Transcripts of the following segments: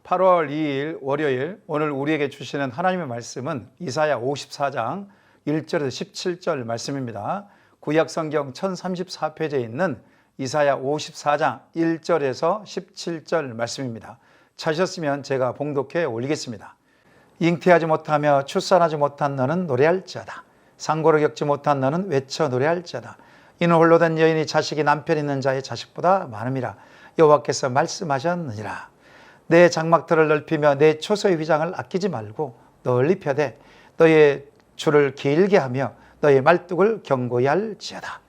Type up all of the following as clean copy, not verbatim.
8월 2일 월요일, 오늘 우리에게 주시는 하나님의 말씀은 이사야 54장 1절에서 17절 말씀입니다. 구약성경 1034페이지에 있는 이사야 54장 1절에서 17절 말씀입니다. 찾으셨으면 제가 봉독해 올리겠습니다. 잉태하지 못하며 출산하지 못한 너는 노래할지어다. 상고를 겪지 못한 너는 외쳐 노래할지어다. 이는 홀로 된 여인이 자식이 남편 있는 자의 자식보다 많음이라. 여호와께서 말씀하셨느니라. 내 장막터를 넓히며 내 초소의 휘장을 아끼지 말고 널리 펴되 너의 줄을 길게 하며 너의 말뚝을 견고히 할지어다.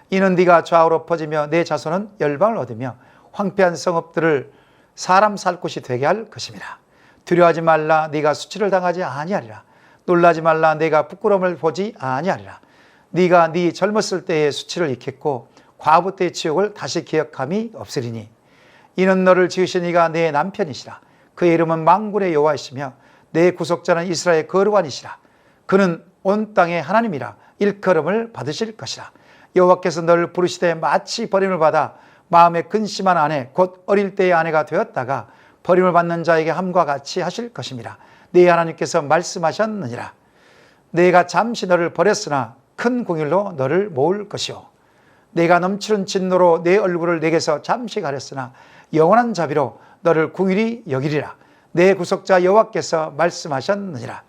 이는 네가 좌우로 퍼지며 내 자손은 열방을 얻으며 황폐한 성읍들을 사람 살 곳이 되게 할 것임이라. 두려워하지 말라. 네가 수치를 당하지 아니하리라. 놀라지 말라. 네가 부끄러움을 보지 아니하리라. 네가 네 젊었을 때의 수치를 잊겠고 과부 때의 치욕을 다시 기억함이 없으리니 이는 너를 지으신 이가 내 남편이시라. 그의 이름은 만군의 여호와이시며 내 구속자는 이스라엘의 거룩한이시라. 그는 온 땅의 하나님이라. 일컬음을 받으실 것이라. 여호와께서 너를 부르시되 마치 버림을 받아 마음에 근심한 아내 곧 어릴 때의 아내가 되었다가 버림을 받는 자에게 함과 같이 하실 것임이라. 네 하나님께서 말씀하셨느니라. 내가 잠시 너를 버렸으나 큰 공일로 너를 모을 것이요 내가 넘치는 진노로 내 얼굴을 내게서 잠시 가렸으나 영원한 자비로 너를 궁일이 여기리라. 내 구속자 여호와께서 말씀하셨느니라.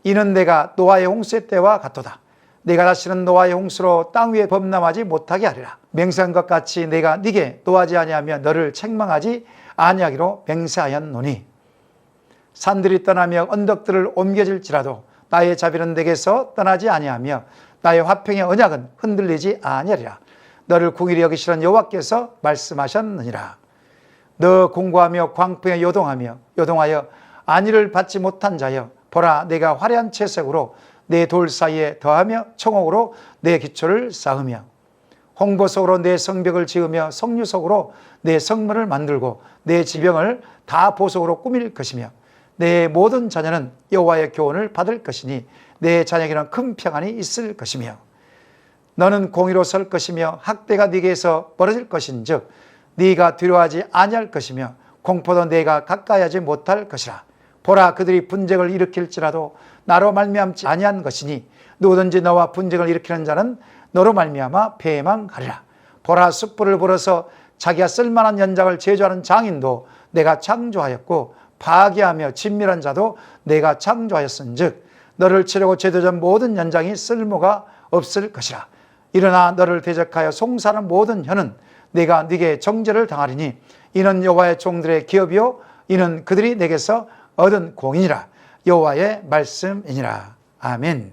이는 내가 노아의 홍수의 때와 같도다. 내가 다시는 노아의 홍수로 땅 위에 범람하지 못하게 하리라. 맹세한 것 같이 내가 네게 노하지 아니하며 너를 책망하지 아니하기로 맹세하였노니 산들이 떠나며 언덕들을 옮겨질지라도 나의 자비는 내게서 떠나지 아니하며 나의 화평의 언약은 흔들리지 아니하리라. 너를 궁일이 여기시는 여호와께서 말씀하셨느니라. 너 공고하며 광풍에 요동하여 안위를 받지 못한 자여, 보라 내가 화려한 채색으로 내 돌 사이에 더하며 청옥으로 내 기초를 쌓으며 홍보석으로 내 성벽을 지으며 석류석으로 내 성문을 만들고 내 지병을 다 보석으로 꾸밀 것이며 내 모든 자녀는 여호와의 교훈을 받을 것이니 내 자녀에게는 큰 평안이 있을 것이며 너는 공의로 설 것이며 학대가 네게서 벌어질 것인즉 네가 두려워하지 아니할 것이며 공포도 네가 가까이 하지 못할 것이라. 보라 그들이 분쟁을 일으킬지라도 나로 말미암지 아니한 것이니 누구든지 너와 분쟁을 일으키는 자는 너로 말미암아 패망하리라. 보라 숯불을 불어서 자기가 쓸만한 연장을 제조하는 장인도 내가 창조하였고 파괴하며 진밀한 자도 내가 창조하였은즉 너를 치려고 제도전 모든 연장이 쓸모가 없을 것이라. 일어나 너를 대적하여 송사하는 모든 혀는 내가 네게 정죄를 당하리니 이는 여호와의 종들의 기업이요 이는 그들이 내게서 얻은 공이니라. 여호와의 말씀이니라. 아멘.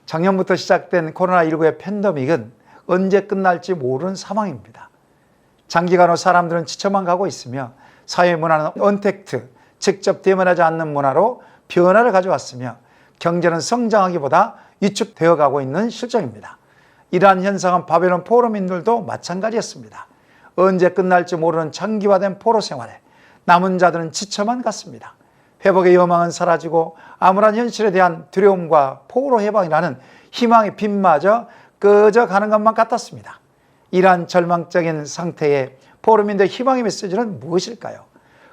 작년부터 시작된 코로나19의 팬데믹은 언제 끝날지 모르는 상황입니다. 장기간으로 사람들은 지쳐만 가고 있으며 사회 문화는 언택트, 직접 대면하지 않는 문화로 변화를 가져왔으며 경제는 성장하기보다 위축되어 가고 있는 실정입니다. 이러한 현상은 바벨론 포로민들도 마찬가지였습니다. 언제 끝날지 모르는 장기화된 포로 생활에 남은 자들은 지쳐만 갔습니다. 회복의 여망은 사라지고 암울한 현실에 대한 두려움과 포로 해방이라는 희망의 빛마저 꺼져가는 것만 같았습니다. 이러한 절망적인 상태에 포로민들의 희망의 메시지는 무엇일까요?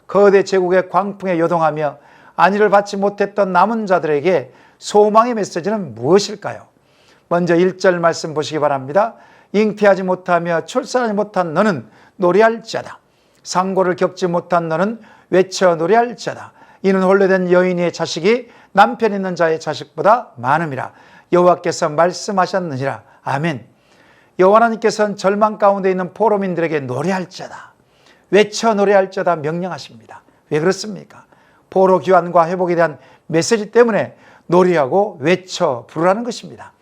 거대 제국의 광풍에 요동하며 안위를 받지 못했던 남은 자들에게 소망의 메시지는 무엇일까요? 먼저 1절 말씀 보시기 바랍니다. 잉태하지 못하며 출산하지 못한 너는 노래할지어다. 상고를 겪지 못한 너는 외쳐 노래할지어다. 이는 홀로 된 여인의 자식이 남편 있는 자의 자식보다 많음이라. 여호와께서 말씀하셨느니라. 아멘. 여호와 하나님께서는 절망 가운데 있는 포로민들에게 노래할지어다, 외쳐 노래할지어다 명령하십니다. 왜 그렇습니까? 포로 귀환과 회복에 대한 메시지 때문에 노래하고 외쳐 부르라는 것입니다.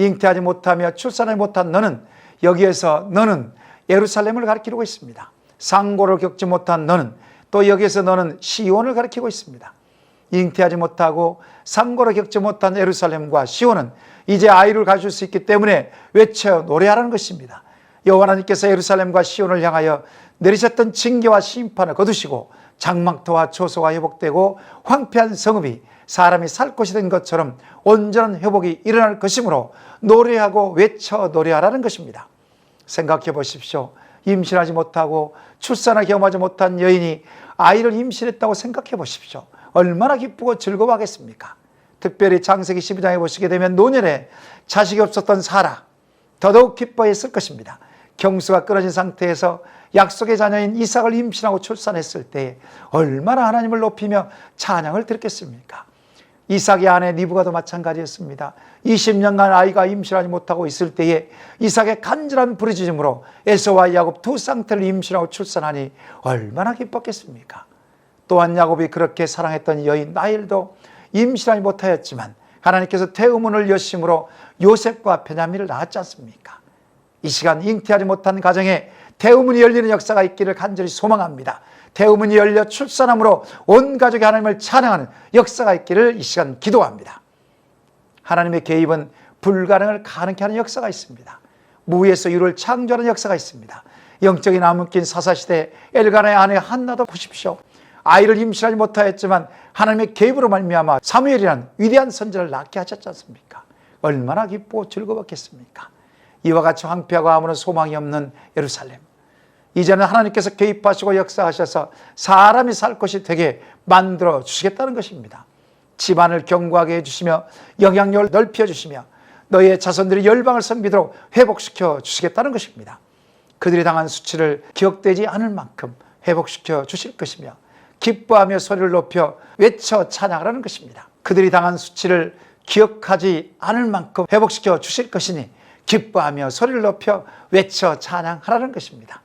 잉태하지 못하며 출산하지 못한 너는, 여기에서 너는 예루살렘을 가리키고 있습니다. 상고를 겪지 못한 너는, 또 여기에서 너는 시온을 가리키고 있습니다. 잉태하지 못하고 상고를 겪지 못한 예루살렘과 시온은 이제 아이를 가질 수 있기 때문에 외쳐 노래하라는 것입니다. 여호와 하나님께서 예루살렘과 시온을 향하여 내리셨던 징계와 심판을 거두시고 장막터와 초소가 회복되고 황폐한 성읍이 사람이 살 곳이 된 것처럼 온전한 회복이 일어날 것이므로 노래하고 외쳐 노래하라는 것입니다. 생각해 보십시오. 임신하지 못하고 출산을 경험하지 못한 여인이 아이를 임신했다고 생각해 보십시오. 얼마나 기쁘고 즐거워하겠습니까? 특별히 창세기 12장에 보시게 되면 노년에 자식이 없었던 사라, 더더욱 기뻐했을 것입니다. 경수가 끊어진 상태에서 약속의 자녀인 이삭을 임신하고 출산했을 때 얼마나 하나님을 높이며 찬양을 드렸겠습니까? 이삭의 아내 리브가도 마찬가지였습니다. 20년간 아이가 임신하지 못하고 있을 때에 이삭의 간절한 부르짖음으로 에서와 야곱 두 쌍태를 임신하고 출산하니 얼마나 기뻤겠습니까? 또한 야곱이 그렇게 사랑했던 여인 라헬도 임신하지 못하였지만 하나님께서 태음문을 여심으로 요셉과 베냐민을 낳았지 않습니까? 이 시간 잉태하지 못한 가정에 태음문이 열리는 역사가 있기를 간절히 소망합니다. 태음문이 열려 출산함으로 온 가족이 하나님을 찬양하는 역사가 있기를 이 시간 기도합니다. 하나님의 개입은 불가능을 가능케 하는 역사가 있습니다. 무에서 유를 창조하는 역사가 있습니다. 영적인 암흑긴 사사시대 엘가나의 아내 한나도 보십시오. 아이를 임신하지 못하였지만 하나님의 개입으로 말미암아 사무엘이라는 위대한 선지자를 낳게 하셨지 않습니까? 얼마나 기쁘고 즐거웠겠습니까? 이와 같이 황폐하고 아무런 소망이 없는 예루살렘, 이제는 하나님께서 개입하시고 역사하셔서 사람이 살 곳이 되게 만들어 주시겠다는 것입니다. 집안을 견고하게 해주시며 영향력을 넓혀 주시며 너희의 자손들이 열방을 섬기도록 회복시켜 주시겠다는 것입니다. 그들이 당한 수치를 기억되지 않을 만큼 회복시켜 주실 것이며 기뻐하며 소리를 높여 외쳐 찬양하라는 것입니다. 그들이 당한 수치를 기억하지 않을 만큼 회복시켜 주실 것이니 기뻐하며 소리를 높여 외쳐 찬양하라는 것입니다.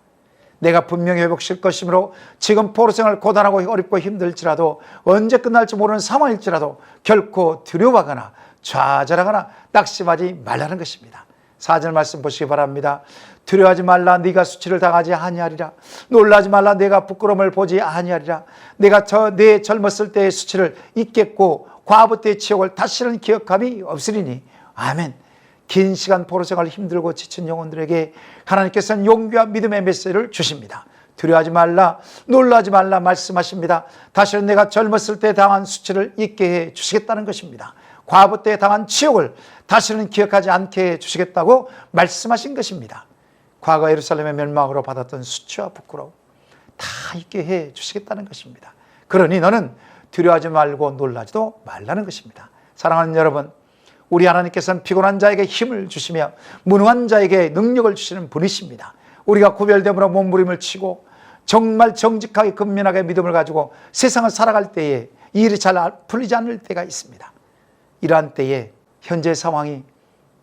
내가 분명히 회복시킬 것이므로 지금 포로생활 고단하고 어렵고 힘들지라도 언제 끝날지 모르는 상황일지라도 결코 두려워하거나 좌절하거나 낙심하지 말라는 것입니다. 4절 말씀 보시기 바랍니다. 두려워하지 말라. 네가 수치를 당하지 아니하리라. 놀라지 말라. 내가 부끄러움을 보지 아니하리라. 내가 내 젊었을 때의 수치를 잊겠고 과부 때의 치욕을 다시는 기억함이 없으리니. 아멘. 긴 시간 포로생활 힘들고 지친 영혼들에게 하나님께서는 용기와 믿음의 메시지를 주십니다. 두려워하지 말라, 놀라지 말라 말씀하십니다. 다시는 내가 젊었을 때 당한 수치를 잊게 해 주시겠다는 것입니다. 과부 때 당한 치욕을 다시는 기억하지 않게 해 주시겠다고 말씀하신 것입니다. 과거 예루살렘의 멸망으로 받았던 수치와 부끄러움 다 잊게 해 주시겠다는 것입니다. 그러니 너는 두려워하지 말고 놀라지도 말라는 것입니다. 사랑하는 여러분, 우리 하나님께서는 피곤한 자에게 힘을 주시며 무능한 자에게 능력을 주시는 분이십니다. 우리가 구별됨으로 몸부림을 치고 정말 정직하게 근면하게 믿음을 가지고 세상을 살아갈 때에 이 일이 잘 풀리지 않을 때가 있습니다. 이러한 때에 현재 상황이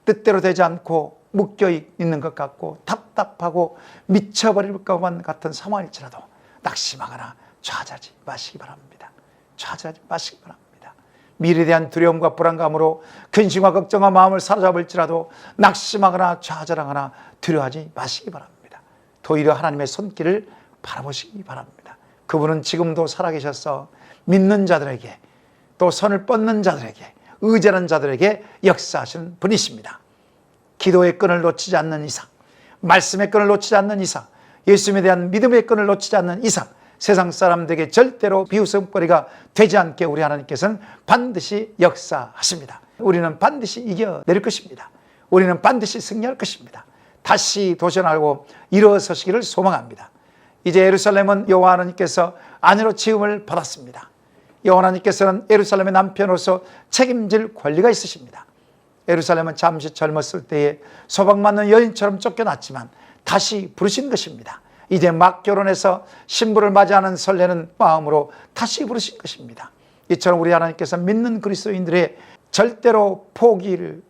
뜻대로 되지 않고 묶여 있는 것 같고 답답하고 미쳐버릴 것만 같은 상황일지라도 낙심하거나 좌절하지 마시기 바랍니다. 좌절하지 마시기 바랍니다. 미래에 대한 두려움과 불안감으로 근심과 걱정과 마음을 사로잡을지라도 낙심하거나 좌절하거나 두려워하지 마시기 바랍니다. 오히려 하나님의 손길을 바라보시기 바랍니다. 그분은 지금도 살아계셔서 믿는 자들에게 또 손을 뻗는 자들에게 의지하는 자들에게 역사하시는 분이십니다. 기도의 끈을 놓치지 않는 이상, 말씀의 끈을 놓치지 않는 이상, 예수님에 대한 믿음의 끈을 놓치지 않는 이상 세상 사람들에게 절대로 비웃음거리가 되지 않게 우리 하나님께서는 반드시 역사하십니다. 우리는 반드시 이겨낼 것입니다. 우리는 반드시 승리할 것입니다. 다시 도전하고 일어서시기를 소망합니다. 이제 예루살렘은 여호와 하나님께서 아내로 지음을 받았습니다. 여호와 하나님께서는 예루살렘의 남편으로서 책임질 권리가 있으십니다. 예루살렘은 잠시 젊었을 때에 소박맞는 여인처럼 쫓겨났지만 다시 부르신 것입니다. 이제 막 결혼해서 신부를 맞이하는 설레는 마음으로 다시 부르신 것입니다. 이처럼 우리 하나님께서 믿는 그리스도인들의 절대로 포기를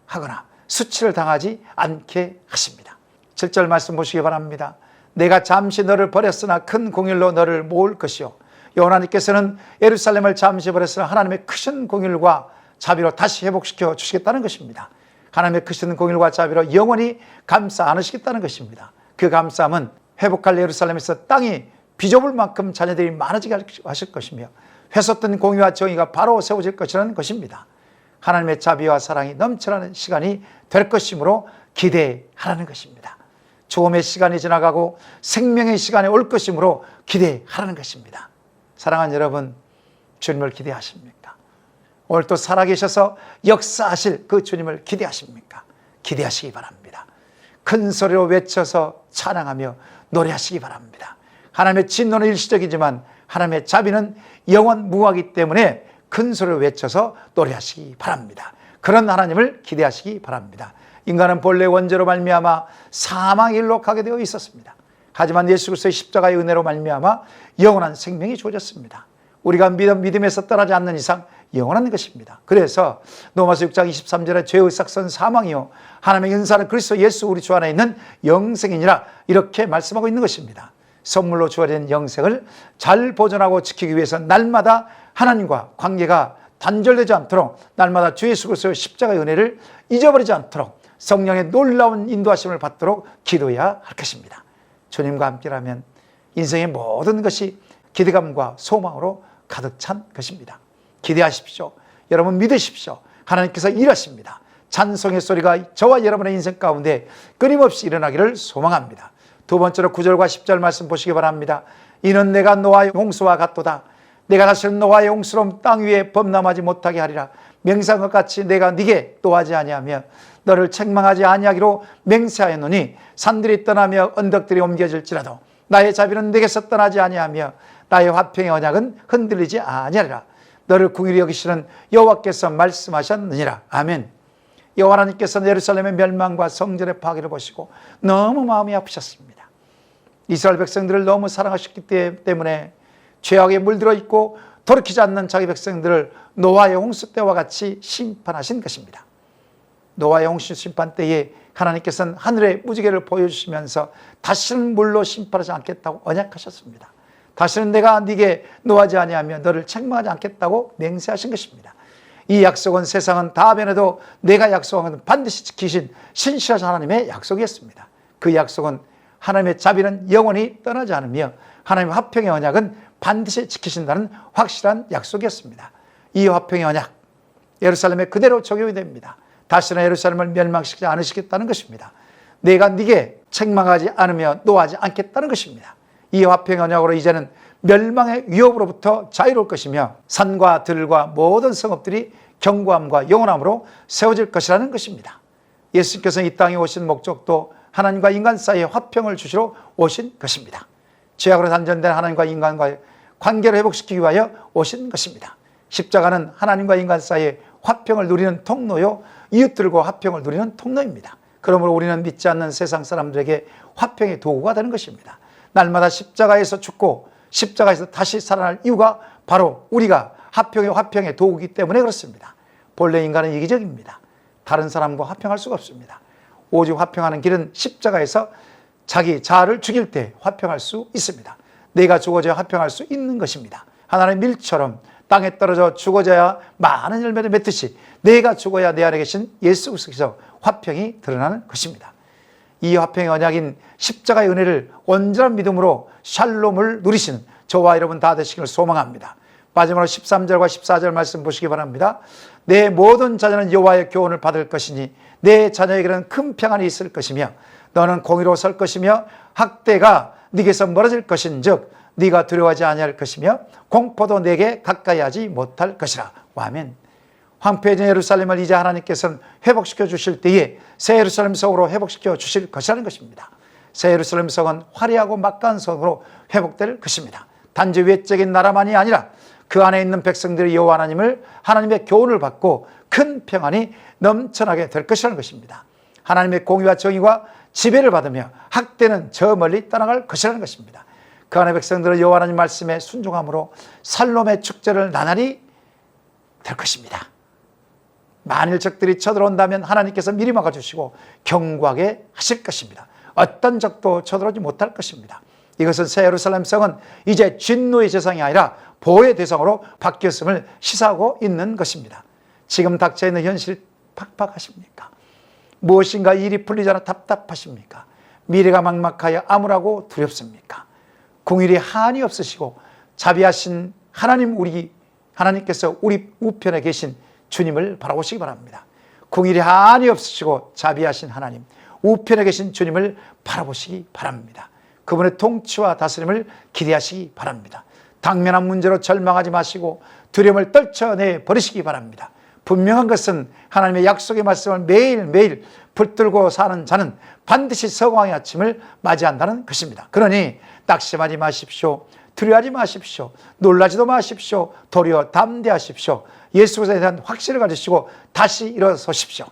하거나 수치를 당하지 않게 하십니다. 7절 말씀 보시기 바랍니다. 내가 잠시 너를 버렸으나 큰 공일로 너를 모을 것이요. 여호와 하나님께서는 예루살렘을 잠시 버렸으나 하나님의 크신 공일과 자비로 다시 회복시켜 주시겠다는 것입니다. 하나님의 크신 공일과 자비로 영원히 감싸 안으시겠다는 것입니다. 그 감싸움은 회복할 예루살렘에서 땅이 비좁을 만큼 자녀들이 많아지게 하실 것이며 회섰던 공의와 정의가 바로 세워질 것이라는 것입니다. 하나님의 자비와 사랑이 넘쳐나는 시간이 될 것이므로 기대하라는 것입니다. 죽음의 시간이 지나가고 생명의 시간이 올 것이므로 기대하라는 것입니다. 사랑하는 여러분, 주님을 기대하십니까? 오늘 또 살아계셔서 역사하실 그 주님을 기대하십니까? 기대하시기 바랍니다. 큰 소리로 외쳐서 찬양하며 노래하시기 바랍니다. 하나님의 진노는 일시적이지만 하나님의 자비는 영원무하기 때문에 큰 소리로 외쳐서 노래하시기 바랍니다. 그런 하나님을 기대하시기 바랍니다. 인간은 본래 원죄로 말미암아 사망의 일로 가게 되어 있었습니다. 하지만 예수 그리스도의 십자가의 은혜로 말미암아 영원한 생명이 주어졌습니다. 우리가 믿음에서 떠나지 않는 이상 영원한 것입니다. 그래서 로마서 6장 23절에 죄의 삭선 사망이요 하나님의 은사는 그리스도 예수 우리 주 안에 있는 영생이니라 이렇게 말씀하고 있는 것입니다. 선물로 주어진 영생을 잘 보존하고 지키기 위해서 날마다 하나님과 관계가 단절되지 않도록 날마다 주 예수 그리스도의 십자가의 은혜를 잊어버리지 않도록 성령의 놀라운 인도하심을 받도록 기도해야 할 것입니다. 주님과 함께라면 인생의 모든 것이 기대감과 소망으로 가득 찬 것입니다. 기대하십시오. 여러분 믿으십시오. 하나님께서 일하십니다. 찬송의 소리가 저와 여러분의 인생 가운데 끊임없이 일어나기를 소망합니다. 두 번째로 9절과 10절 말씀 보시기 바랍니다. 이는 내가 노아의 홍수와 같도다. 내가 다시는 노아의 홍수로 땅 위에 범람하지 못하게 하리라. 맹세한 것 같이 내가 네게 또하지 아니하며 너를 책망하지 아니하기로 맹세하였노니 산들이 떠나며 언덕들이 옮겨질지라도 나의 자비는 내게서 떠나지 아니하며 나의 화평의 언약은 흔들리지 아니하리라. 너를 긍휼히 여기시는 여호와께서 말씀하셨느니라. 아멘. 여호와 하나님께서 예루살렘의 멸망과 성전의 파괴를 보시고 너무 마음이 아프셨습니다. 이스라엘 백성들을 너무 사랑하셨기 때문에 죄악에 물들어 있고 돌이키지 않는 자기 백성들을 노아의 홍수 때와 같이 심판하신 것입니다. 노아의 홍수 심판 때에 하나님께서는 하늘의 무지개를 보여주시면서 다시는 물로 심판하지 않겠다고 언약하셨습니다. 다시는 내가 네게 노하지 아니하며 너를 책망하지 않겠다고 맹세하신 것입니다. 이 약속은 세상은 다 변해도 내가 약속한 것은 반드시 지키신 신실하신 하나님의 약속이었습니다. 그 약속은 하나님의 자비는 영원히 떠나지 않으며 하나님의 화평의 언약은 반드시 지키신다는 확실한 약속이었습니다. 이 화평의 언약, 예루살렘에 그대로 적용이 됩니다. 다시는 예루살렘을 멸망시키지 않으시겠다는 것입니다. 내가 네게 책망하지 않으며 노하지 않겠다는 것입니다. 이 화평의 언약으로 이제는 멸망의 위협으로부터 자유로울 것이며 산과 들과 모든 성읍들이 견고함과 영원함으로 세워질 것이라는 것입니다. 예수께서 이 땅에 오신 목적도 하나님과 인간 사이에 화평을 주시러 오신 것입니다. 죄악으로 단절된 하나님과 인간과의 관계를 회복시키기 위하여 오신 것입니다. 십자가는 하나님과 인간 사이에 화평을 누리는 통로요 이웃들과 화평을 누리는 통로입니다. 그러므로 우리는 믿지 않는 세상 사람들에게 화평의 도구가 되는 것입니다. 날마다 십자가에서 죽고 십자가에서 다시 살아날 이유가 바로 우리가 화평의 도구이기 때문에 그렇습니다. 본래 인간은 이기적입니다. 다른 사람과 화평할 수가 없습니다. 오직 화평하는 길은 십자가에서 자기 자아를 죽일 때 화평할 수 있습니다. 내가 죽어져야 화평할 수 있는 것입니다. 하나님의 밀처럼 땅에 떨어져 죽어져야 많은 열매를 맺듯이 내가 죽어야 내 안에 계신 예수 그리스도께서 화평이 드러나는 것입니다. 이 화평의 언약인 십자가의 은혜를 온전한 믿음으로 샬롬을 누리시는 저와 여러분 다 되시기를 소망합니다. 마지막으로 13절과 14절 말씀 보시기 바랍니다. 내 모든 자녀는 여호와의 교훈을 받을 것이니 내 자녀에게는 큰 평안이 있을 것이며 너는 공의로 설 것이며 학대가 네게서 멀어질 것인즉 네가 두려워하지 아니할 것이며 공포도 내게 가까이 하지 못할 것이라. 아멘. 황폐해진 예루살렘을 이제 하나님께서는 회복시켜 주실 때에 새 예루살렘 성으로 회복시켜 주실 것이라는 것입니다. 새 예루살렘 성은 화려하고 막강한 성으로 회복될 것입니다. 단지 외적인 나라만이 아니라 그 안에 있는 백성들이 여호와 하나님의 교훈을 받고 큰 평안이 넘쳐나게 될 것이라는 것입니다. 하나님의 공의와 정의와 지배를 받으며 학대는 저 멀리 떠나갈 것이라는 것입니다. 그 안에 백성들은 여호와 하나님 말씀에 순종함으로 살롬의 축제를 나날이 될 것입니다. 만일 적들이 쳐들어온다면 하나님께서 미리 막아주시고 견고하게 하실 것입니다. 어떤 적도 쳐들어오지 못할 것입니다. 이것은 새 예루살렘 성은 이제 진노의 대상이 아니라 보호의 대상으로 바뀌었음을 시사하고 있는 것입니다. 지금 닥쳐 있는 현실 팍팍하십니까? 무엇인가 일이 풀리지 않아 답답하십니까? 미래가 막막하여 암울하고 두렵습니까? 공일이 한이 없으시고 자비하신 하나님께서 우리 우편에 계신 주님을 바라보시기 바랍니다. 공일이 한이 없으시고 자비하신 하나님, 우편에 계신 주님을 바라보시기 바랍니다. 그분의 통치와 다스림을 기대하시기 바랍니다. 당면한 문제로 절망하지 마시고 두려움을 떨쳐내 버리시기 바랍니다. 분명한 것은 하나님의 약속의 말씀을 매일매일 붙들고 사는 자는 반드시 서광의 아침을 맞이한다는 것입니다. 그러니 낙심하지 마십시오. 두려워하지 마십시오. 놀라지도 마십시오. 도리어 담대하십시오. 예수에 대한 확신을 가지시고 다시 일어서십시오.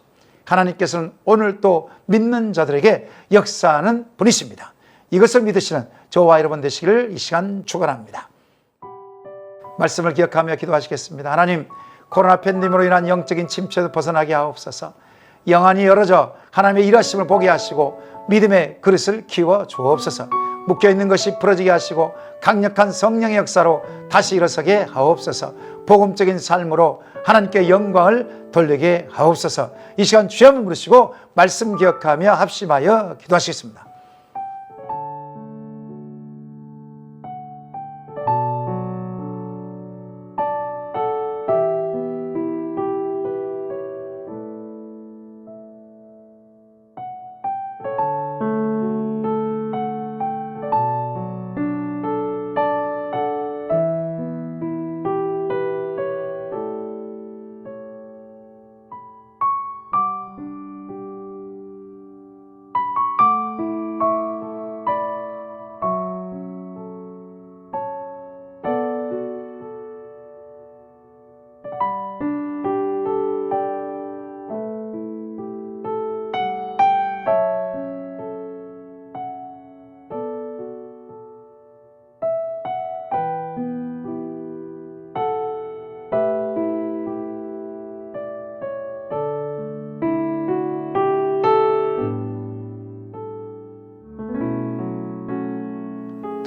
하나님께서는 오늘 또 믿는 자들에게 역사하는 분이십니다. 이것을 믿으시는 저와 여러분 되시기를 이 시간 축원합니다. 말씀을 기억하며 기도하시겠습니다. 하나님, 코로나 팬데믹으로 인한 영적인 침체에서 벗어나게 하옵소서. 영안이 열어져 하나님의 일하심을 보게 하시고 믿음의 그릇을 키워 주옵소서. 묶여있는 것이 풀어지게 하시고 강력한 성령의 역사로 다시 일어서게 하옵소서. 복음적인 삶으로 하나님께 영광을 돌리게 하옵소서. 이 시간 주의 한번 부르시고 말씀 기억하며 합심하여 기도하시겠습니다.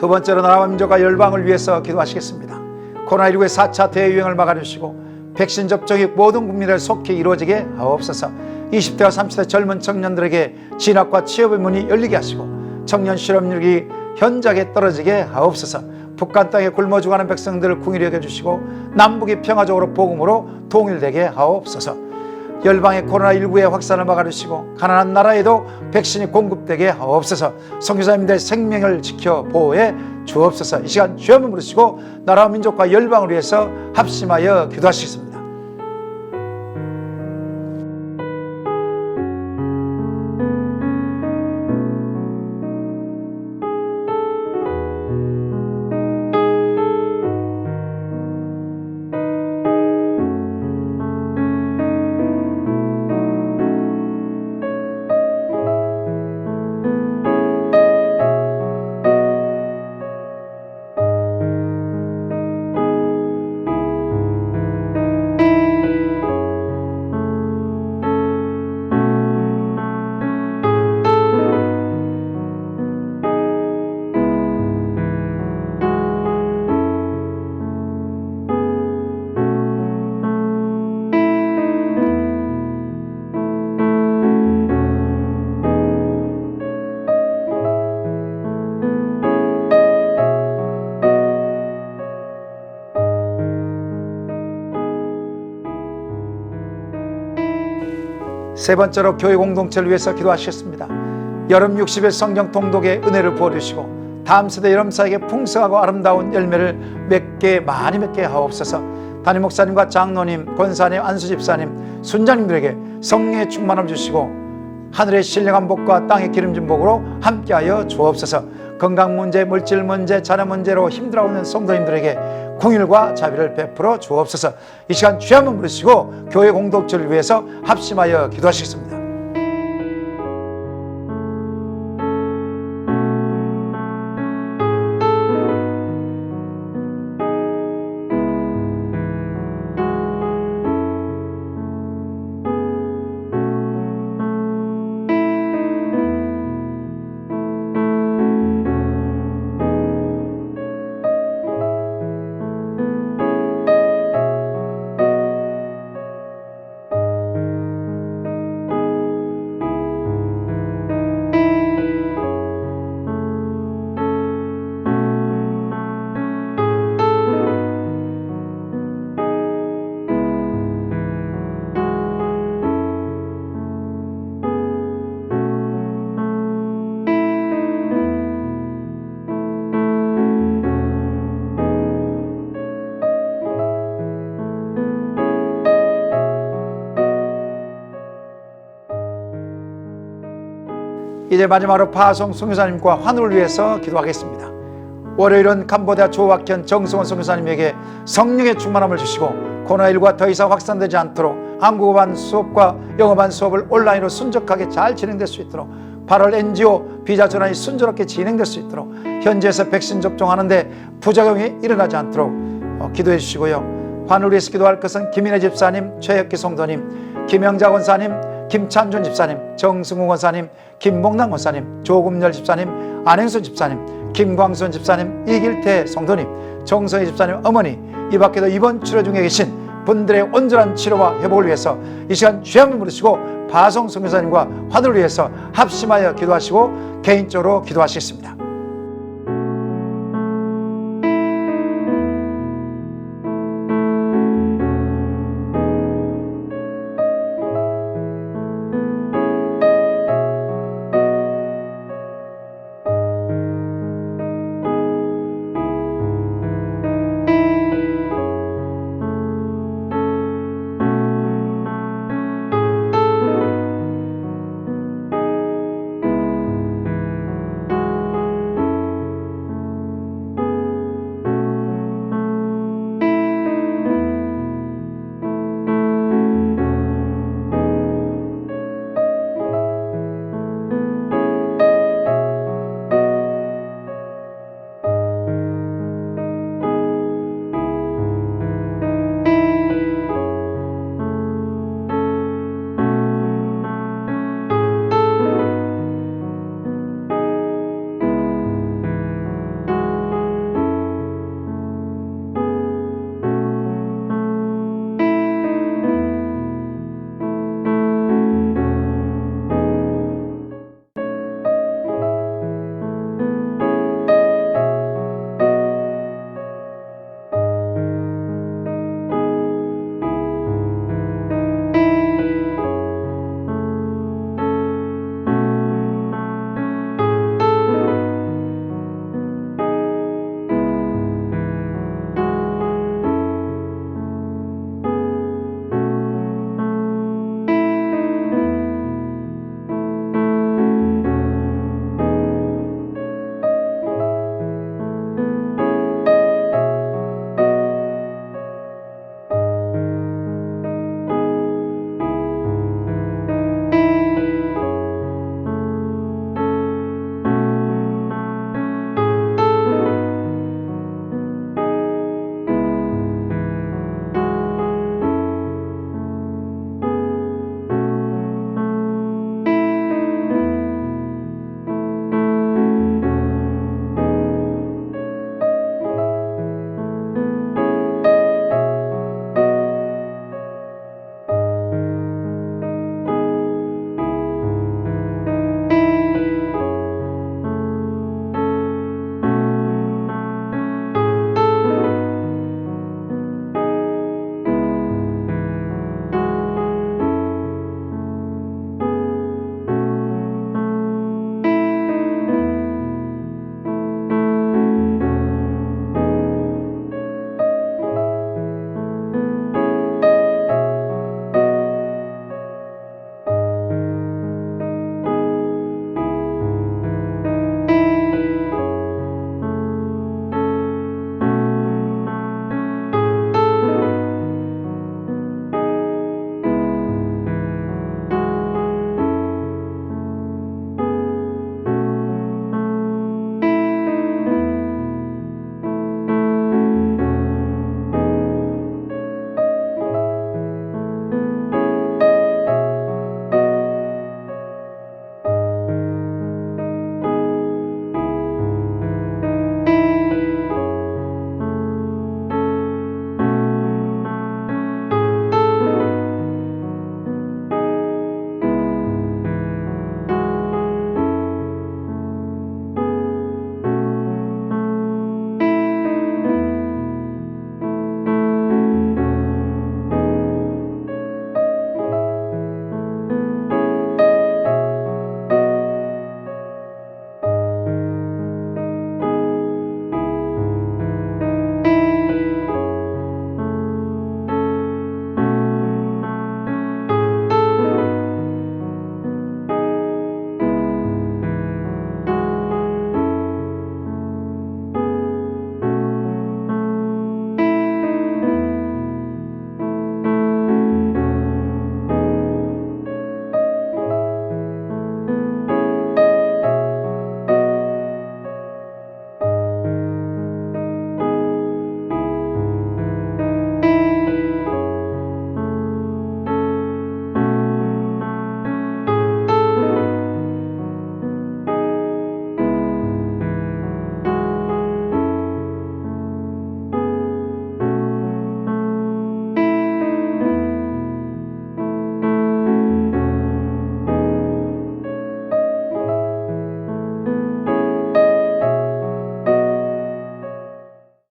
두 번째로 나라와 민족과 열방을 위해서 기도하시겠습니다. 코로나19의 4차 대유행을 막아주시고 백신 접종이 모든 국민들 속히 이루어지게 하옵소서. 20대와 30대 젊은 청년들에게 진학과 취업의 문이 열리게 하시고 청년 실업률이 현저하게 떨어지게 하옵소서. 북한 땅에 굶어 죽어가는 백성들을 궁일히 여겨주시고 남북이 평화적으로 복음으로 통일되게 하옵소서. 열방의 코로나19의 확산을 막아주시고 가난한 나라에도 백신이 공급되게 하옵소서. 선교사님들의 생명을 지켜 보호해 주옵소서. 이 시간 주여 한번 부르시고 나라와 민족과 열방을 위해서 합심하여 기도하시겠습니다. 세 번째로 교회 공동체를 위해서 기도하시겠습니다. 여름 60일 성경 통독의 은혜를 부어주시고 다음 세대 여름사에게 풍성하고 아름다운 열매를 많이 맺게 하옵소서. 담임 목사님과 장로님, 권사님, 안수집사님, 순장님들에게 성령의 충만함을 주시고 하늘의 신령한 복과 땅의 기름진 복으로 함께하여 주옵소서. 건강 문제, 물질 문제, 자녀 문제로 힘들어하고 있는 성도님들에게 공일과 자비를 베풀어 주옵소서. 이 시간 주여 한번 부르시고 교회 공동체를 위해서 합심하여 기도하시겠습니다. 이제 마지막으로 파송 선교사님과 환우를 위해서 기도하겠습니다. 월요일은 캄보디아 조학현 정승원 선교사님에게 성령의 충만함을 주시고 코로나19가 더 이상 확산되지 않도록 한국어반 수업과 영어반 수업을 온라인으로 순적하게 잘 진행될 수 있도록 8월 NGO 비자 전환이 순조롭게 진행될 수 있도록 현지에서 백신 접종하는데 부작용이 일어나지 않도록 기도해 주시고요. 환우를 위해서 기도할 것은 김인혜 집사님, 최혁기 성도님, 김영자 권사님, 김찬준 집사님, 정승우 권사님, 김봉남 권사님, 조금열 집사님, 안행순 집사님, 김광순 집사님, 이길태 성도님, 정성희 집사님 어머니, 이 밖에도 이번 치료 중에 계신 분들의 온전한 치료와 회복을 위해서 이 시간 주의 한번 부르시고 파송 선교사님과 환우를 위해서 합심하여 기도하시고 개인적으로 기도하시겠습니다.